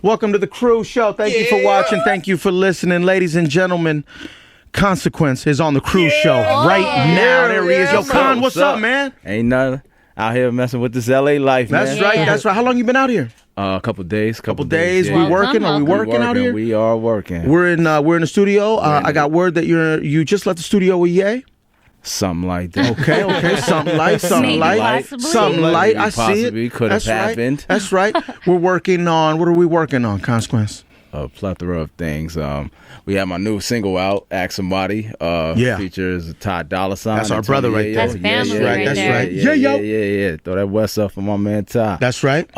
Welcome to the Cruz show. Thank you for watching. Thank you for listening. Ladies and gentlemen, Consequence is on the Cruz show right now. There he is. Yo, Con, what's up, man? Ain't nothing. Out here messing with this LA life, man. That's right. That's right. How long you been out here? A couple days. Couple days. Yeah. We working? Are we working out here? We are working. We're in the studio. I got word that you just left the studio with Ye. Something like that. Okay. Something light. I see it. Could have happened. That's right. We're working on. What are we working on? Consequence. A plethora of things. We have my new single out, Ask Somebody. Features Todd Dollar Sign. That's our brother right there. That's family right there. Yeah. Throw that West up for my man Todd. That's right.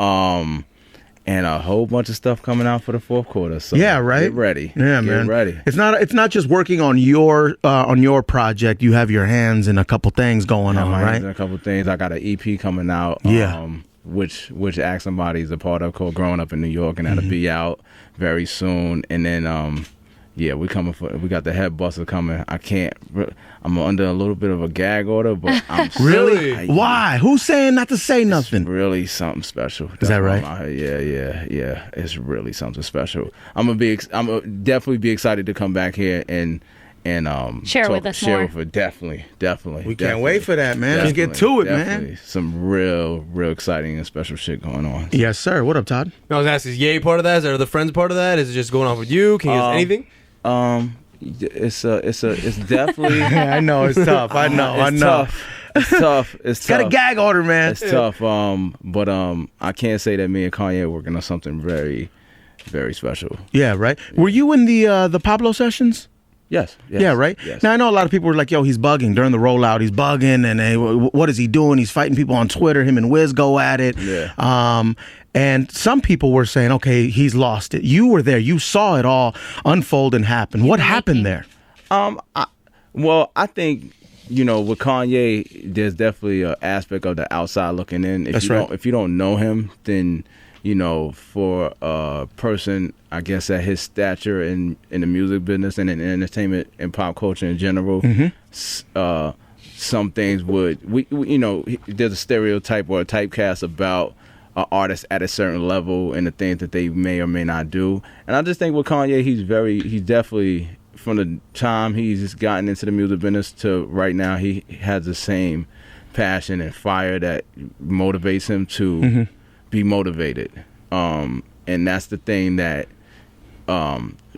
And a whole bunch of stuff coming out for the fourth quarter. So yeah, right. Get ready. Yeah, man. Get ready. It's not just working on your project. You have your hands in a couple things going on, right? A couple things. I got an EP coming out. Which Ask Somebody is a part of, called Growing Up in New York, and that'll be out very soon. And then we got the Head Buster coming. I'm under a little bit of a gag order, but I'm really. Why? Who's saying not to say nothing? It's really something special. Is that right? Yeah. It's really something special. I'm gonna definitely be excited to come back here and share with us more. Definitely. We can't wait for that, man. Let's get to it, man. Some real exciting and special shit going on. Yes, sir. What up, Todd? I was asking, is Ye part of that? Are the friends part of that? Is it just going off with you? Can you guys anything? It's definitely. I know it's tough. I know. Tough. It's tough. It's got a gag order, man. It's tough. But I can't say that me and Kanye are working on something very, very special. Yeah, right. Were you in the Pablo sessions? Yes. Yeah, right? Yes. Now, I know a lot of people were like, yo, he's bugging. During the rollout, he's bugging. And hey, what is he doing? He's fighting people on Twitter. Him and Wiz go at it. Yeah. And some people were saying, okay, he's lost it. You were there. You saw it all unfold and happen. What happened there? I think, with Kanye, there's definitely an aspect of the outside looking in. If you don't know him, then, for a person, I guess, at his stature in the music business and in entertainment and pop culture in general, some things there's a stereotype or a typecast about an artist at a certain level and the things that they may or may not do. And I just think with Kanye, he's definitely, from the time he's gotten into the music business to right now, he has the same passion and fire that motivates him to be motivated. And that's the thing that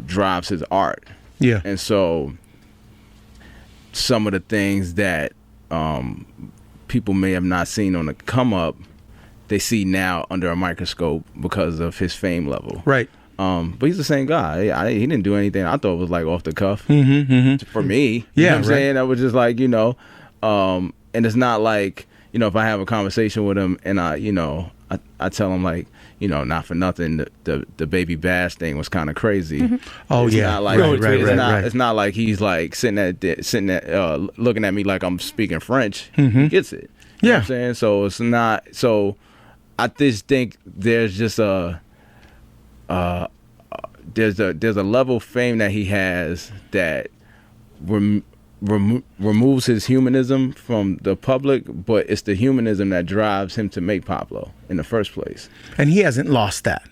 drives his art. Yeah. And so some of the things that people may have not seen on the come up, they see now under a microscope because of his fame level. Right. But he's the same guy. He didn't do anything I thought was like off the cuff for me. You know what I'm saying? I was just like, and it's not like, if I have a conversation with him and I tell him like, not for nothing, the Baby Bash thing was kind of crazy. Oh, it's yeah. Not like, right. It's not like he's like sitting at looking at me like I'm speaking French. He gets it. You know what I'm saying? So it's not. So I just think there's just there's a level of fame that he has that removes his humanism from the public, but it's the humanism that drives him to make Pablo in the first place. And he hasn't lost that.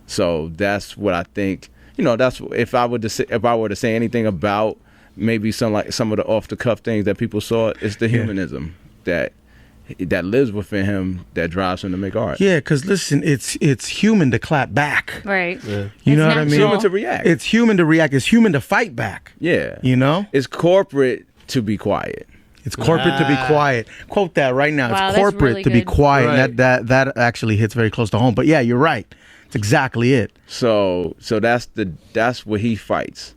So that's what I think. That's if I were to say anything about maybe some of the off the cuff things that people saw, it's the humanism that lives within him that drives him to make art. Yeah, because listen, it's human to clap back. Right. Yeah. You know what I mean? It's human to react. It's human to react. It's human to fight back. Yeah. It's corporate to be quiet. It's corporate to be quiet. Quote that right now. Wow, it's corporate really to be good. quiet. Right. That actually hits very close to home. But yeah, you're right. It's exactly it. So that's what he fights.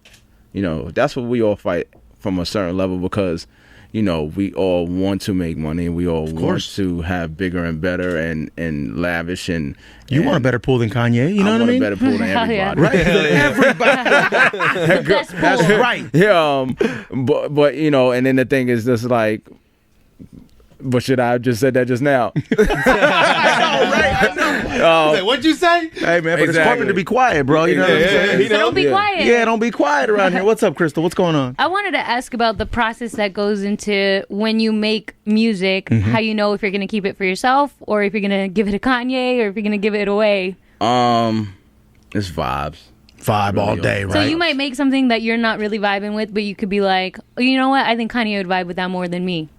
That's what we all fight from a certain level because we all want to make money and we all want to have bigger and better and lavish and you want a better pool than Kanye, you know what I mean? I want a better pool than everybody. Right? Everybody. That's right. Yeah, but and then the thing is just like, but should I have just said that just now? I know. What'd you say? Hey, man, but it's corporate to be quiet, bro. You know what I'm saying? So don't be quiet. Yeah, don't be quiet around here. What's up, Crystal? What's going on? I wanted to ask about the process that goes into when you make music, how you know if you're going to keep it for yourself or if you're going to give it to Kanye or if you're going to give it away. It's vibes. Vibe all day, right? So you might make something that you're not really vibing with, but you could be like, oh, you know what? I think Kanye would vibe with that more than me.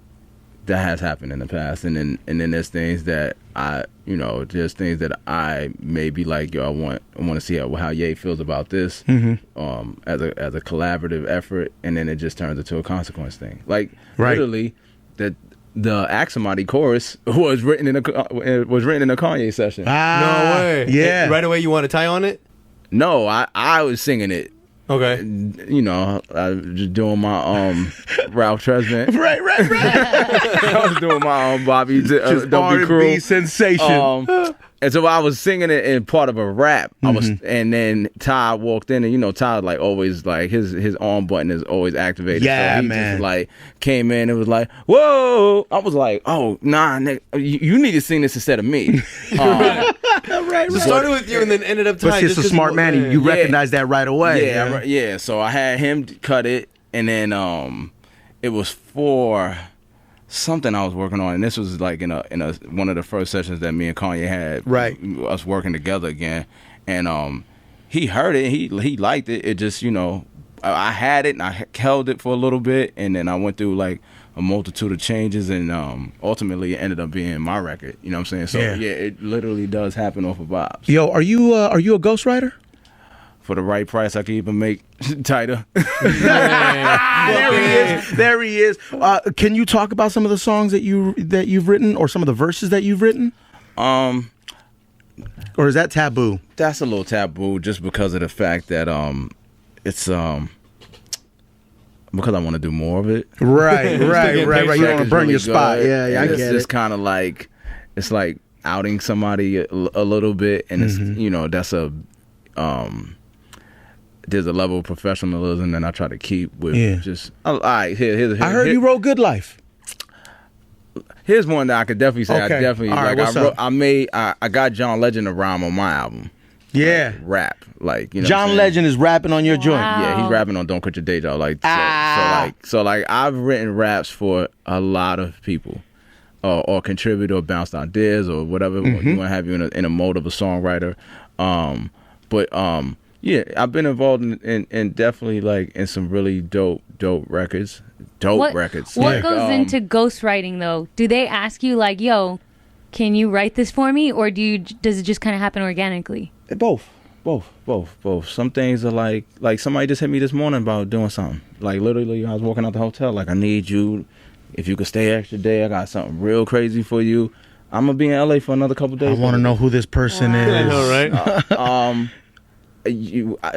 That has happened in the past, and then there's things that there's things that I may be like, yo, I want to see how Ye feels about this, as a collaborative effort, and then it just turns into a consequence thing. Like literally, the Ask Somebody chorus was written in a Kanye session. No way. Yeah. Right away, you want to tie on it? No, I was singing it. Okay. I was just doing my Ralph Tresvant. Right. I was doing my Bobby Just Don't Be Cruel R&B sensation. And so I was singing it in part of a rap. And then Ty walked in, and Ty like always like his arm button is always activated. Yeah, so he man. just like came in and was like, "Whoa!" I was like, "Oh, nah, nigga, you need to sing this instead of me." right. So started with you and then ended up Ty. But it's a smart man. You recognize that right away. Yeah. So I had him cut it, and then it was for something I was working on, and this was like in a one of the first sessions that me and Kanye had. Right. Us working together again, and he heard it. He liked it. It just I had it and I held it for a little bit, and then I went through like a multitude of changes, and ultimately it ended up being my record. You know what I'm saying? So yeah, it literally does happen off of vibes. Yo, are you a ghostwriter? For the right price, I can even make tighter. There he is. Can you talk about some of the songs that you've written, or some of the verses that you've written? Or is that taboo? That's a little taboo, just because of the fact that it's because I want to do more of it. Right. You don't want to burn really your spot. good. Yeah, I get it. It's just kind of like it's like outing somebody a little bit, and it's that's a there's a level of professionalism that I try to keep with just. All right, here. I heard you wrote Good Life. Here's one that I could definitely say. Okay. I definitely All right, like. what's I wrote. up? I got John Legend to rhyme on my album. Yeah. Like, rap, like what I'm John saying? Legend is rapping on your joint. Yeah, he's rapping on "Don't Quit Your Day Job." Like, so I've written raps for a lot of people, or contributed or bounced ideas or whatever you want to have you in a mode of a songwriter. Yeah, I've been involved in definitely like in some really dope records. What records. What goes into ghostwriting though? Do they ask you like, "Yo, can you write this for me," or does it just kind of happen organically? Both. Some things are like somebody just hit me this morning about doing something. Like literally, I was walking out the hotel. Like, I need you. If you could stay an extra day, I got something real crazy for you. I'm gonna be in LA for another couple days. I want to know who this person is. I know, right?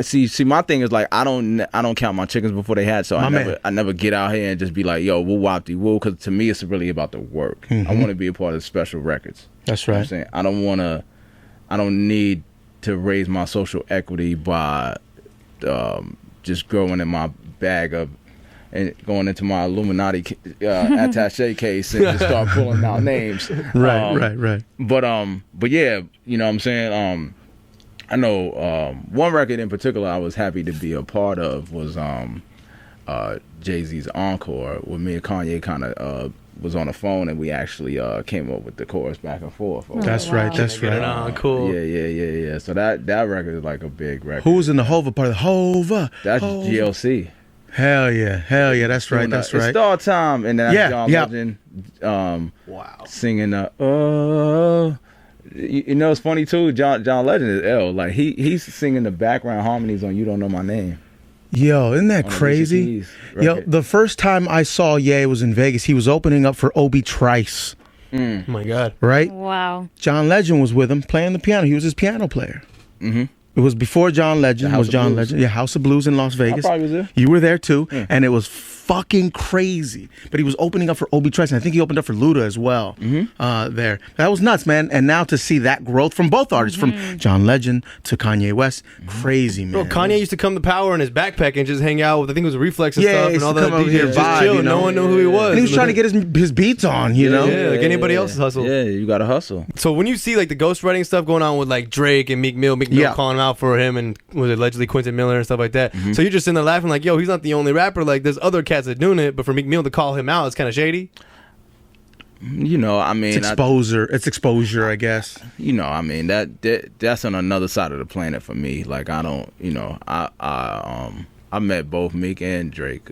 See, my thing is like I don't count my chickens before they hatch. So I never get out here and just be like, yo, woo wop de woo, because to me it's really about the work. I want to be a part of special records. That's You know right. what I'm saying? I don't need to raise my social equity by just growing in my bag of and going into my Illuminati attaché case and just start pulling out names. Right. But yeah, you know what I'm saying? I know one record in particular I was happy to be a part of was Jay-Z's Encore, where me and Kanye kind of was on the phone, and we actually came up with the chorus back and forth. That's right. Cool. Yeah. So that record is like a big record. Who's in the Hova part of the Hova? That's GLC. Hell yeah. That's right. It's Star Time, and then that's John Legend. Wow. Singing you know, it's funny too. John Legend is ill. Like he's singing the background harmonies on "You Don't Know My Name." Yo, isn't that On crazy? Yo, the first time I saw Ye was in Vegas. He was opening up for Obi Trice. Oh my God. Right? Wow. John Legend was with him playing the piano. He was his piano player. Mm-hmm. It was before John Legend. Yeah, House of Blues in Las Vegas. I probably was there. You were there too, Yeah. and it was fucking crazy. But he was opening up for Obi Trice, and I think he opened up for Luda as well. There, that was nuts, man. And now to see that growth from both artists, from John Legend to Kanye West, crazy, man. Bro, Kanye used to come to Power in his backpack and just hang out with, I think it was Reflex and Yeah, stuff, he and used all to the come over here DJs and just vibe, chill. you know? No one knew who he was. And he was trying to get his beats on, you know. Yeah, like anybody else's hustle. Yeah, you gotta hustle. So when you see like the ghostwriting stuff going on with like Drake and Meek Mill calling out for him and was allegedly Quentin Miller and stuff like that. So you're just sitting there laughing like, yo, he's not the only rapper. Like there's other cats that doing it, but for Meek Mill to call him out, it's kind of shady. You know, I mean, It's exposure, I guess. You know, I mean that's on another side of the planet for me. Like I don't, you know, I met both Meek and Drake.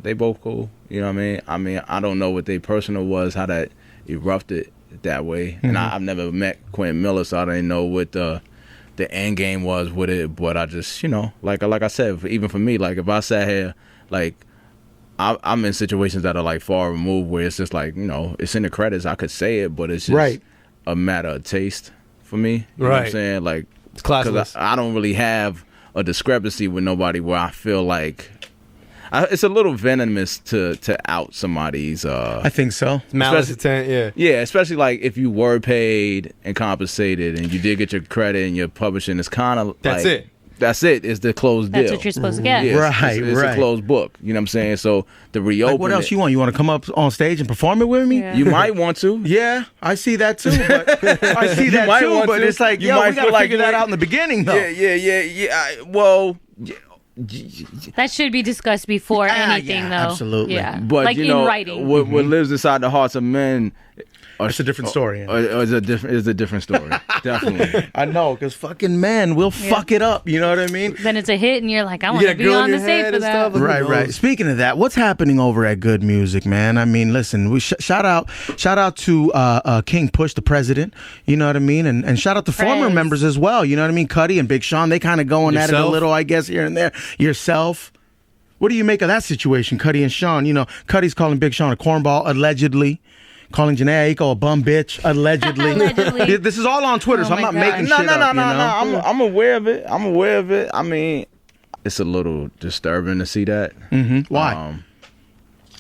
They both cool. You know what I mean? I mean, I don't know what their personal was, how that erupted that way. And I've never met Quentin Miller, so I didn't know what the end game was with it. But I just, you know, like I said, even for me, like if I sat here, like I'm in situations that are like far removed where it's just like, you know, it's in the credits. I could say it, but it's just a matter of taste for me. You know what I'm saying? Like, it's classless. Because I don't really have a discrepancy with nobody where I feel like it's a little venomous to out somebody's. I think so. Malice intent, yeah. Yeah, especially like if you were paid and compensated and you did get your credit and your publishing, it's kind of that's like, it. That's it. It's the closed deal. That's what you're supposed to get. Yeah, it's a closed book. You know what I'm saying? So the reopen. Like what else you want? You want to come up on stage and perform it with me? Yeah. You might want to. Yeah, I see that too. But but it's like, you yo, might we gotta feel like figure that out in the beginning, though. Well. That should be discussed before anything, though. Absolutely. Yeah. But like you know, in writing. what lives inside the hearts of men. It's a different story. It's a different story. Definitely. I know, because fucking men will fuck it up. You know what I mean? Then it's a hit, and you're like, I want to be on the stage for that. Right. Speaking of that, what's happening over at Good Music, man? I mean, listen, we shout out to King Push, the president. You know what I mean? And shout out to former members as well. You know what I mean? Cudi and Big Sean, they kind of going at it a little, I guess, here and there. Yourself. What do you make of that situation, Cudi and Sean? You know, Cudi's calling Big Sean a cornball, allegedly. Calling Janae Aiko a bum bitch, allegedly. Allegedly. This is all on Twitter, so I'm not making shit up. No. I'm aware of it. I mean, it's a little disturbing to see that. Mm-hmm. Why?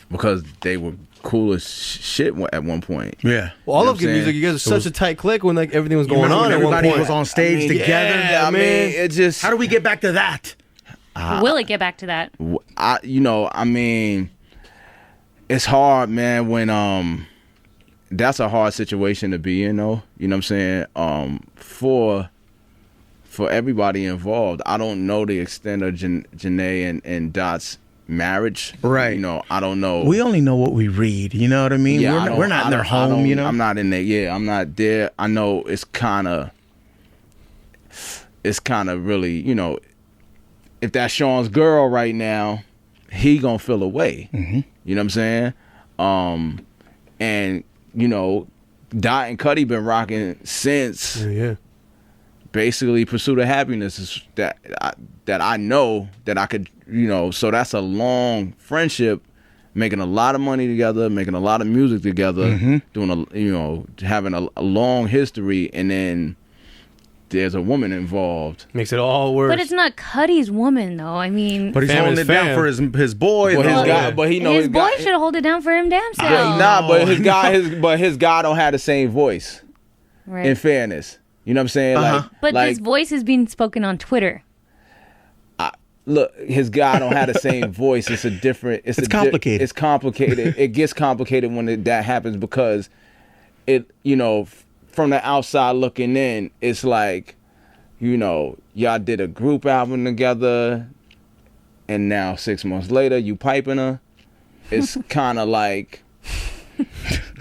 Because they were cool as shit at one point. Yeah. Well, all of Good Music, you guys are such a tight clique when like everything was going on. Everybody was on stage together. Yeah, I mean, it just. How do we get back to that? Will it get back to that? I mean, it's hard, man, when that's a hard situation to be in, though. You know what I'm saying? For everybody involved, I don't know the extent of Janae and Dot's marriage. Right. You know, I don't know. We only know what we read. You know what I mean? Yeah, we're not in their home, you know? I'm not in there. Yeah, I'm not there. I know it's kind of really, you know, if that's Sean's girl right now, he gonna feel away. Mm-hmm. You know what I'm saying? And you know, Dot and Cudi been rocking since basically Pursuit of Happiness is that I know that I could, you know, so that's a long friendship, making a lot of money together, making a lot of music together, doing having a long history, and then there's a woman involved. Makes it all worse. But it's not Cudi's woman, though. I mean, but he's holding it down for his boy. His boy should hold it down for him damn self. But his guy don't have the same voice. Right. In fairness, you know what I'm saying? But this voice is being spoken on Twitter. Look, his guy don't have the same voice. It's a different. It's complicated. It's complicated. It gets complicated when that happens because it, you know, from the outside looking in, it's like, you know, y'all did a group album together, and now 6 months later you piping her. It's kind of like,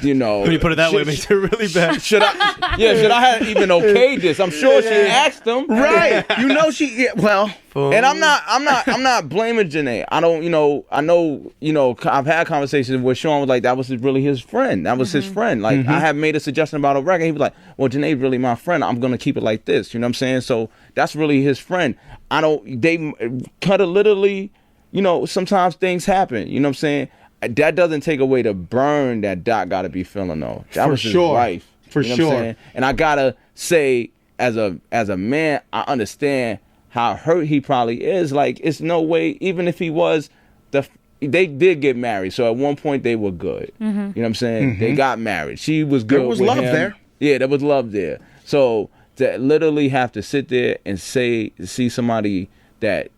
you know. When you put it that way, it makes it really bad. Should I have even okayed this? I'm sure she asked him. Right. You know she. Yeah, well. And I'm not blaming Janae. I know, I've had conversations where Sean was like, that was really his friend. That was his friend. Like, I have made a suggestion about a record. He was like, well, Janae's really my friend. I'm going to keep it like this. You know what I'm saying? So that's really his friend. They cut it literally, you know, sometimes things happen. You know what I'm saying? That doesn't take away the burn that Doc got to be feeling, though. That was his wife. For you know sure. What I'm saying? And I got to say, as a man, I understand how hurt he probably is. Like, it's no way, even if he was, they did get married. So at one point they were good. You know what I'm saying? They got married. She was good. There was with love him. there. Yeah, there was love there. So to literally have to sit there and see somebody that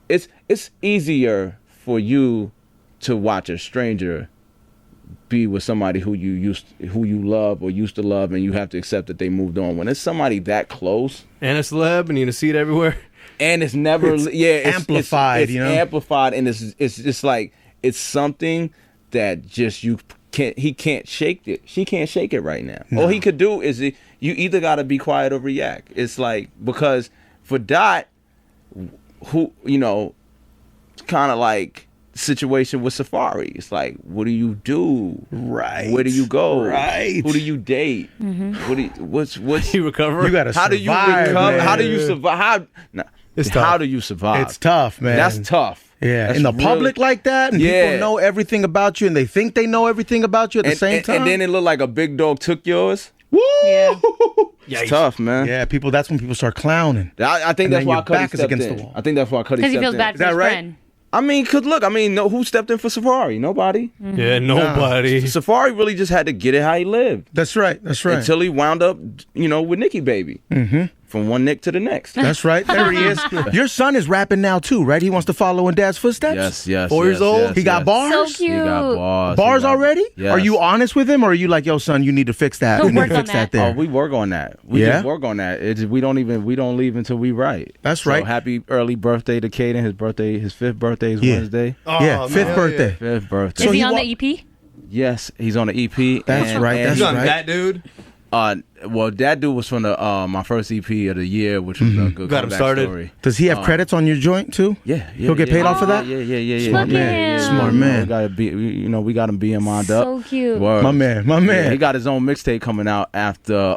it's easier for you to watch a stranger be with somebody who you love or used to love, and you have to accept that they moved on. When it's somebody that close and a celeb, and you see it everywhere. And it's never, it's amplified. It's you know, amplified, and it's just like it's something that just you can't shake it. She can't shake it right now. No. All he could do is you either got to be quiet or react. It's like, because for Dot, who, you know, it's kind of like situation with Safari. It's like, what do you do? Right. Where do you go? Right. Who do you date? What's You recover. You gotta how do you survive, recover? man. How do you survive? It's How tough. do you survive? It's tough, man. That's tough. Yeah, That's in the really- public like that, and Yeah. people know everything about you, and they think they know everything about you at the same time. And then it looked like a big dog took yours. Woo! Yeah. It's tough, man. Yeah, people. That's when people start clowning. I think And that's then why your Cuddy back is stepped against in. the wall. I think that's why Cuddy Because stepped he feels in. bad for that his right? friend. I mean, cause look, I mean, who stepped in for Safari? Nobody. Yeah, nobody. Safari really just had to get it how he lived That's right. That's right. until he wound up, you know, with Nicki Baby. Mm-hmm. From one Nick to the next. That's right. There he is. Your son is rapping now too, right? He wants to follow in Dad's footsteps. Yes. 4 years old? yes, He got yes. bars. So cute. He got bars. Bars He got- already? Yes. Are you honest with him, or are you like, yo, son, you need to fix that? He'll You need work to on fix that that. there. Oh, we work on that. We Yeah? just work on that. We don't leave until we write. That's So right. happy early birthday to Kaden. His fifth birthday is Yeah. Wednesday. Yeah, Oh, fifth man. birthday. Fifth birthday. Is So he he on wa- the EP? Yes, he's on the EP. That's right, and that's He's on right. that dude. Well, that dude was from the my first EP of the year, which was a good Got him comeback started. story. Does he have credits on your joint too? Yeah, He'll get paid off for that? Yeah. Smart man. Smart man. We gotta be, we got him BMI'd up. So cute. Word. My man. Yeah, he got his own mixtape coming out after.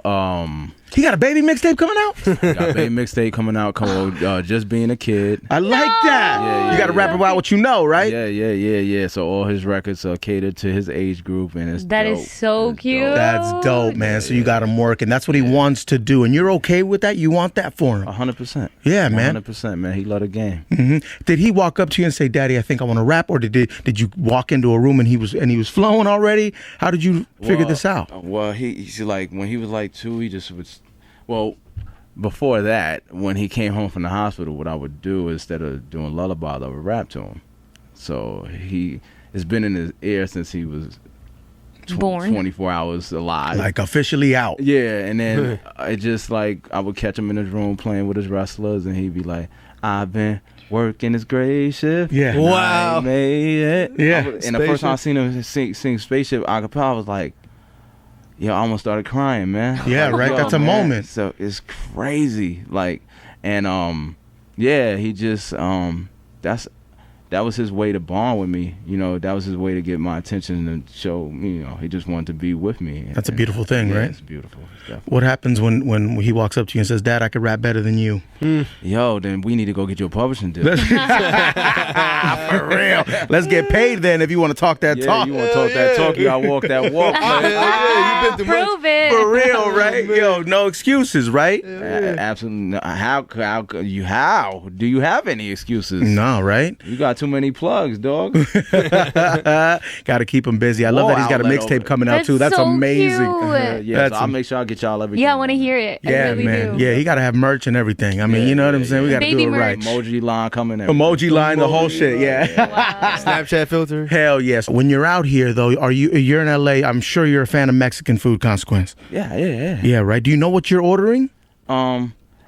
He got a baby mixtape coming out. He got a big mixtape coming out called Just Being a Kid. I like that. Yeah, You got to rap about what you know, right? Yeah. So all his records are catered to his age group, and it's That dope. is so It's cute. dope. That's dope, man. So you got him working. That's what he wants to do, and you're okay with that. You want that for him. 100%. Yeah, man. 100%, man. He loved the game. Did he walk up to you and say, "Daddy, I think I want to rap," or did you walk into a room and he was flowing already? How did you figure this out? Well, he's like, when he was like 2, he just was. Well, before that, when he came home from the hospital, what I would do instead of doing lullabies, I would rap to him. So it's been in his ear since he was Born. 24 hours alive. Like officially out. Yeah, and then it just like I would catch him in his room playing with his wrestlers, and he'd be like, "I've been working this great shift. Yeah. and Wow. I made it." Yeah. And the first time I seen him sing Spaceship acapella, I was like, "Yo, I almost started crying, man." Yeah, Like, right? yo, That's a man. moment. So it's crazy, like, and yeah, he just that was his way to bond with me. You know, that was his way to get my attention and show. You know, he just wanted to be with me. That's a beautiful thing, Yeah, right? It's beautiful. It's definitely. What happens when he walks up to you and says, "Dad, I could rap better than you"? Yo, then we need to go get you a publishing deal. For real. Let's get paid then if you want to talk that Yeah, talk. you want to talk that talk? You gotta walk that walk. man. You've been through much. Prove it. For real, right? Yo, no excuses, right? Absolutely. No. How do you have any excuses? No, right? You got too many plugs, dog. Got to keep him busy. I love Whoa, that he's got a outlet mixtape over. coming out That's too. That's so amazing. cute. Yeah, That's so I'll make sure I get y'all everything. Yeah, I want to hear it. I Yeah, really man. do. Yeah, he got to have merch and everything. I mean, you know what I'm saying? We got to Baby do it right. merch. Emoji line coming in. Emoji line, the whole shit. Yeah. Snapchat filter. Hell yes. When you're out here though, you're in LA, I'm sure you're a fan of Mexican food, Consequence. Yeah. Yeah, right. Do you know what you're ordering?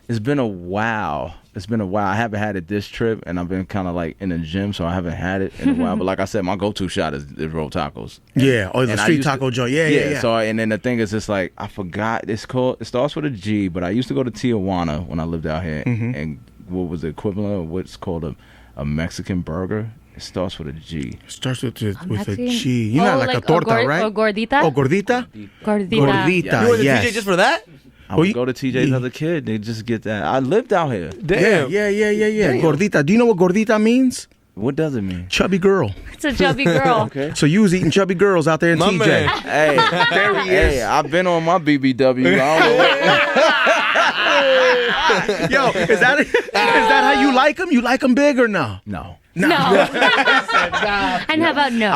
It's been a while. I haven't had it this trip, and I've been kind of like in the gym, so I haven't had it in a while. But like I said, my go-to shot is roll tacos. Yeah, or the And I street used to- taco joint. Yeah. So and then the thing is, it's like I forgot. It starts with a G, but I used to go to Tijuana when I lived out here, and what was the equivalent of what's called a Mexican burger? It starts with a G. Starts with a Mexican? G. You know, like a torta, right? Or gordita? Oh, gordita? Gordita. Gordita, You went to yes. TJ just for that? I Well, would you- go to TJ's as a kid. They just get that. I lived out here. Damn. Yeah. Gordita. Do you know what gordita means? What does it mean? Chubby girl. It's a chubby girl. Okay. So you was eating chubby girls out there in My TJ. man. Hey, There he is. hey, I've been on my BBW. I don't know what. Yo, is that how you like them? You like them big or no? No. No. And how about no?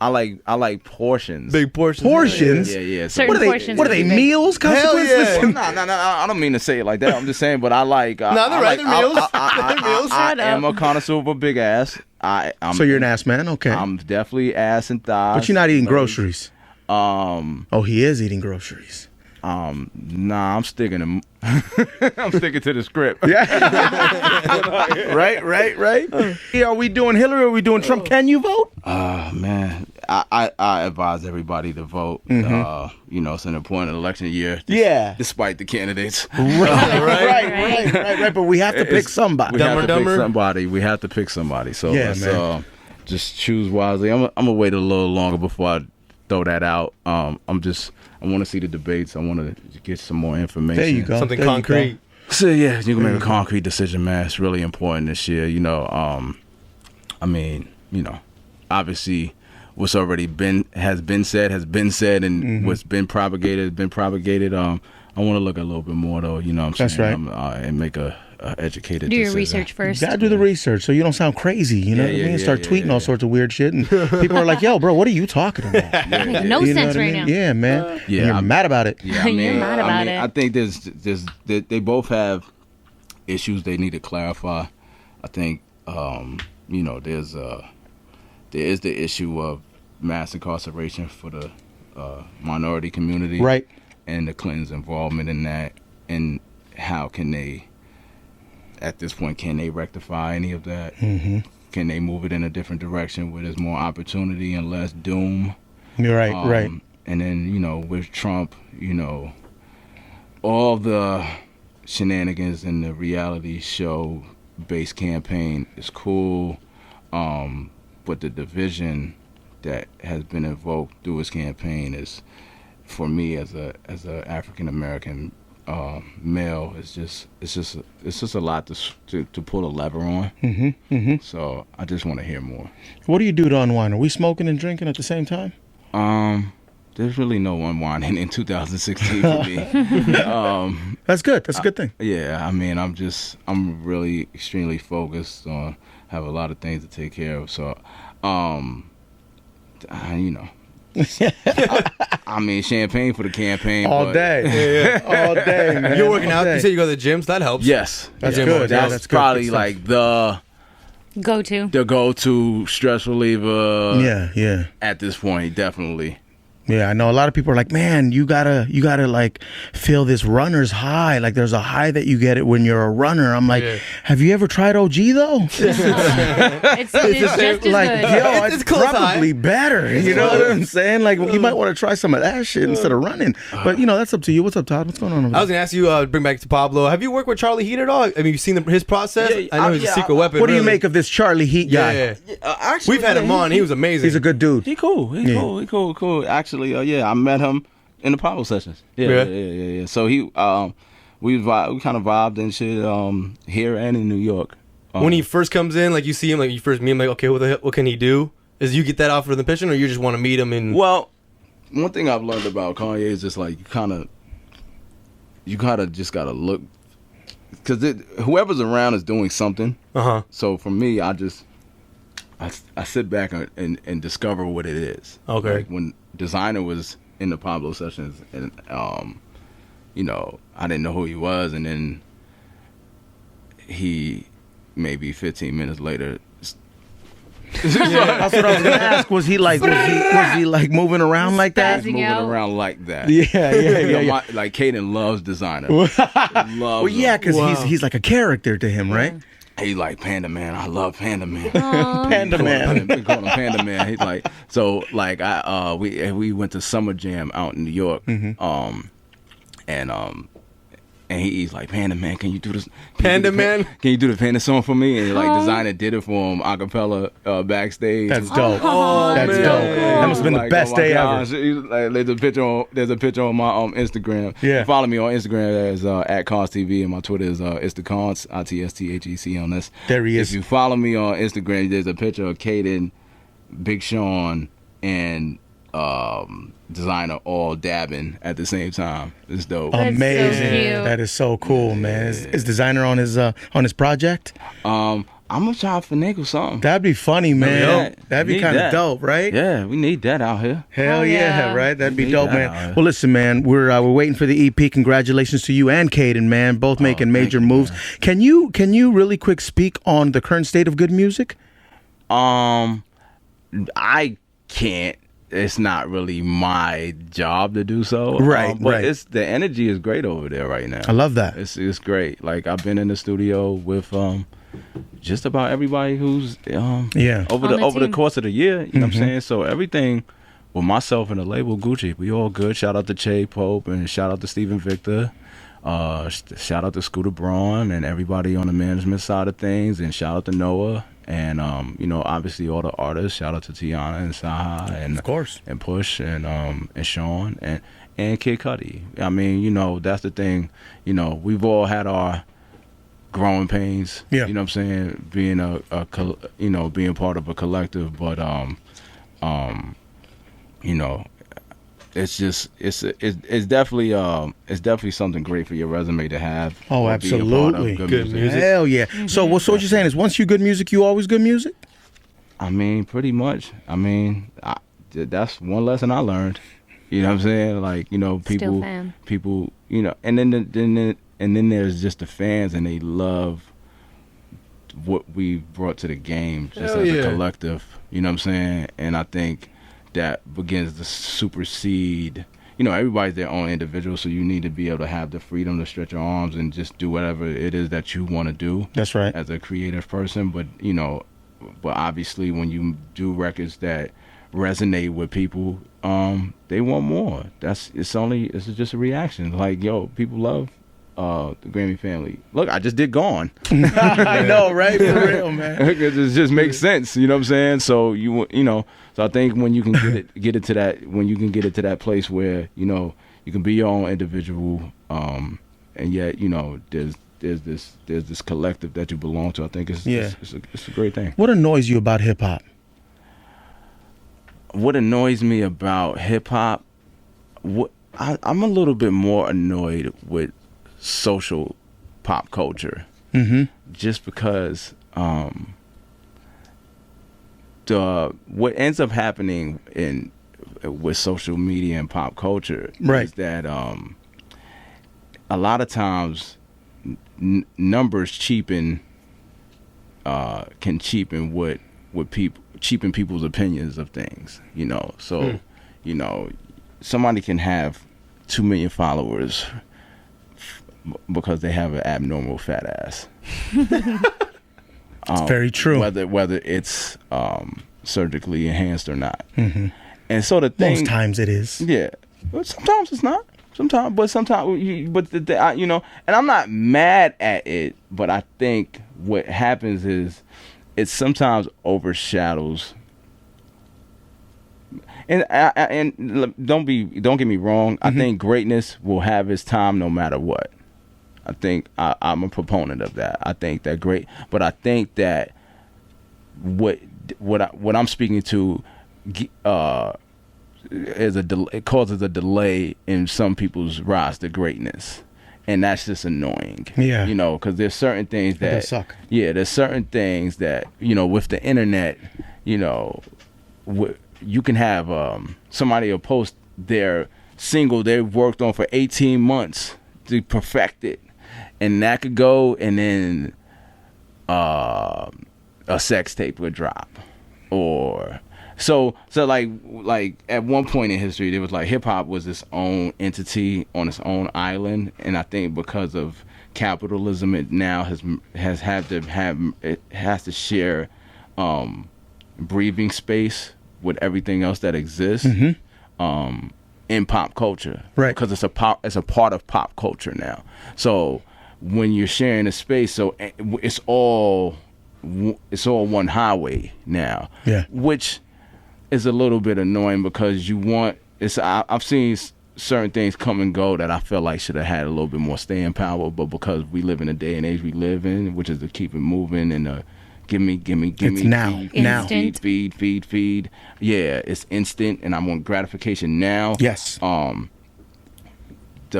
I like portions. Big portions. Portions? Yeah. So Certain What are they? portions What are they? would be big. Meals? Consequence? yeah. Listen. No, I don't mean to say it like that. I'm just saying, but I like. No, they're right. They're meals. They're meals. I Shut am up. a connoisseur of a big ass. I'm, So you're an ass man, okay? I'm definitely ass and thighs. But you're not eating groceries. Um, Oh, he is eating groceries. nah, I'm sticking to. I'm sticking to the script. Right. Yeah, are we doing Hillary or are we doing Trump? Can you vote? Oh man, I advise everybody to vote. You know, it's an important election year. Yeah. Despite the candidates. Right. But we have to pick somebody. We have to pick somebody. We have to pick somebody. So let's just choose wisely. I'm gonna wait a little longer before I throw that out. I want to see the debates. I want to get some more information. There you go. Something concrete. So yeah, you can make a concrete decision, man. It's really important this year. You know, I mean, you know, obviously what's already has been said, and what's been propagated. I want to look a little bit more though. You know what I'm saying? That's right. And make a educated Do your decision. research first. You gotta do the research so you don't sound crazy. You know what I mean? Start tweeting all sorts of weird shit, and people are like, "Yo, bro, what are you talking about?" Makes no sense right now. Yeah, man. And you're mad about it. Yeah, I mean, You're mad about it. I think they both have issues they need to clarify. I think you know, there is the issue of mass incarceration for the minority community, Right. and the Clintons' involvement in that, and how can they, at this point, can they rectify any of that? Can they move it in a different direction where there's more opportunity and less doom? You're right. Right. And then, you know, with Trump, you know, all the shenanigans in the reality show based campaign is cool, but the division that has been invoked through his campaign is, for me as a African American male, it's just a lot to pull a lever on. So I just want to hear more. What do you do to unwind? Are we smoking and drinking at the same time? There's really no unwinding in 2016 for me. That's good. That's a good thing. Yeah, I mean, I'm really extremely focused on, have a lot of things to take care of. So, you know, I mean, champagne for the campaign All day. All day, man. You're working All out. day. You said you go to the gym, so that helps. Yes, That's yeah, good. Yeah, That's that's good. probably Good like the go-to stress reliever. Yeah. At this point, definitely. Yeah, I know a lot of people are like, man, you gotta like feel this runner's high. Like there's a high that you get it when you're a runner. I'm like, have you ever tried OG though? It's just as like, good. yo, It's it's close probably better. You know what I'm saying? Like, you might want to try some of that shit instead of running. But you know, that's up to you. What's up, Todd? What's going on over there? I was gonna ask you, bring back to Pablo. Have you worked with Charlie Heat at all? I mean, you've seen his process. Yeah, I know he's a secret weapon. What do you really. make of this Charlie Heat guy? Yeah, Actually, we've had him on. He was amazing. He's a good dude. He cool. He cool. Actually, I met him in the Pablo sessions. Yeah. So he, we kind of vibed and shit here and in New York. When he first comes in, like you see him, like you first meet him, like okay, what can he do? Is you get that off for the pitching, or you just want to meet him? And well, one thing I've learned about Kanye is just like you just gotta look, because whoever's around is doing something. So for me, I sit back and discover what it is. Okay. Like when Designer was in the Pablo sessions, and you know, I didn't know who he was, and then he maybe 15 minutes later. That's what I was gonna ask. Was he like moving around like that? Spazzing Moving out. around like that. Yeah. Like Kaden loves Designer. Well, yeah, because he's like a character to him, right? He's like, Panda Man. I love Panda Man. Panda Man. We call him Panda Man. He's like, so like we went to Summer Jam out in New York, and he's like, Panda Man, can you do this? Can you do the Panda song for me? And like Designer did it for him a cappella backstage. That's dope. That's dope. That must have been the best day ever. Like, there's a picture on my Instagram. Yeah. Follow me on Instagram as at Cons TV, and my Twitter is it's the Cons, ITSTHEC on this. There he is. If you follow me on Instagram, there's a picture of Kaden, Big Sean, and Designer all dabbing at the same time. It's dope. That's Amazing. so cute. That is so cool, man. Is Designer on his project? I'm gonna try to finagle something. That'd be funny, man. That'd be Need kind of that. dope, right? Yeah, we need that out here. Hell yeah, right? That'd be Need dope, that. man. Well, listen, man, we're waiting for the EP. Congratulations to you and Kaden, man. Both making major moves. Man. Can you really quick speak on the current state of good music? I can't. It's not really my job to do so. Right, but right. The energy is great over there right now. I love that. It's great. Like I've been in the studio with just about everybody who's over the the course of the year. You know what I'm saying? So everything with myself and the label Gucci, we all good. Shout out to Che Pope and shout out to Stephen Victor. Shout out to Scooter Braun and everybody on the management side of things, and shout out to Noah and obviously all the artists. Shout out to Tiana and Saha and of course and Push and Sean and Kid Cudi. I mean, that's the thing. We've all had our growing pains. Yeah. You know what I'm saying? Being being part of a collective, but it's definitely something great for your resume to have. Oh, absolutely. Good music. Hell yeah. So what you're saying is once you good music, you always good music? I mean, pretty much. I mean, that's one lesson I learned. You know what I'm saying? Like, people, and then there's just the fans, and they love what we brought to the game just as a collective. You know what I'm saying? And I think that begins to supersede. Everybody's their own individual, so you need to be able to have the freedom to stretch your arms and just do whatever it is that you want to do. That's right. As a creative person, but obviously when you do records that resonate with people, they want more. It's just a reaction. Like, people love the Grammy family. Look, I just did Gone. I know, right? For real, man. It just makes sense. You know what I'm saying? So so I think when you can get it to that place where you can be your own individual, and yet there's this collective that you belong to. I think it's a great thing. What annoys you about hip hop? What annoys me about hip hop? I'm a little bit more annoyed with social pop culture, just because what ends up happening with social media and pop culture is that a lot of times numbers can cheapen cheapen people's opinions of things. So somebody can have 2 million followers because they have an abnormal fat ass. It's very true. Whether it's surgically enhanced or not. And so the thing, most times it is. Yeah, but sometimes it's not. Sometimes, and I'm not mad at it, but I think what happens is it sometimes overshadows. And don't get me wrong. I think greatness will have its time no matter what. I think I'm a proponent of that. I think that but I think that what I'm speaking to it causes a delay in some people's rise to greatness, and that's just annoying. Yeah, because there's certain things that suck. Yeah, there's certain things that with the internet, you can have somebody will post their single they've worked on for 18 months to perfect it, and that could go, and then a sex tape would drop, or so like at one point in history there was like hip hop was its own entity on its own island, and I think because of capitalism it now has to share breathing space with everything else that exists in pop culture, right? Because it's a part of pop culture now. So when you're sharing a space, so it's all one highway now. Yeah, which is a little bit annoying because I've seen certain things come and go that I feel like should have had a little bit more staying power, but because we live in the day and age we live in, which is to keep it moving and give me. It's now. Feed. Yeah, it's instant, and I want gratification now. Yes. The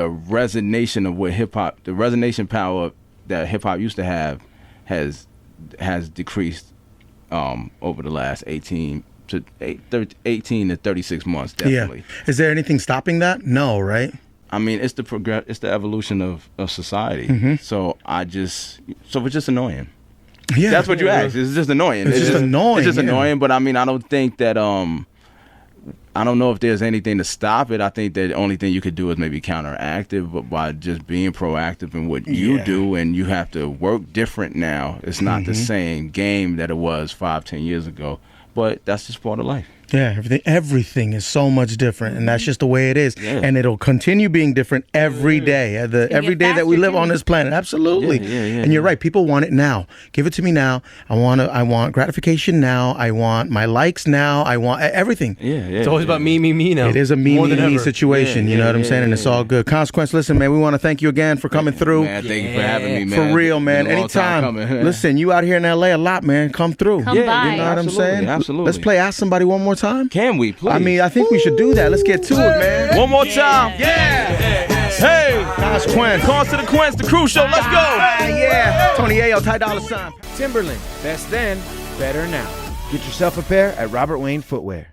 resonation power that hip hop used to have has decreased over the last 18 to 36 months, definitely. Yeah. Is there anything stopping that? No, right? I mean, it's the evolution of society. So it's just annoying. Yeah, that's what you asked. It's just annoying. It's just annoying. It's just annoying. But I mean, I don't think that I don't know if there's anything to stop it. I think that the only thing you could do is maybe counteract it, but by just being proactive in what you do, and you have to work different now. It's not the same game that it was 5-10 years ago, but that's just part of life. Yeah, everything is so much different, and that's just the way it is. Yeah. And it'll continue being different every day, every day that we live on this planet. Absolutely. And you're right. People want it now. Give it to me now. I want gratification now. I want my likes now. I want everything. It's always about me now. It is a me situation. You know what I'm saying? And it's all good. Consequence, listen, man, we want to thank you again for coming through. Man, thank you for having me, man. For real, man. Anytime. Listen, you out here in LA a lot, man. Come through. Come by. You know what I'm saying? Absolutely. Let's play Ask Somebody one more time. Can we, please? I mean, I think we should do that. Let's get to it, man. One more time. Hey, Consequence. Cons to the Quince, the Cruz Show. Let's go. Tony Ayo, Ty Dolla $ign. Timberland, best then, better now. Get yourself a pair at Robert Wayne Footwear.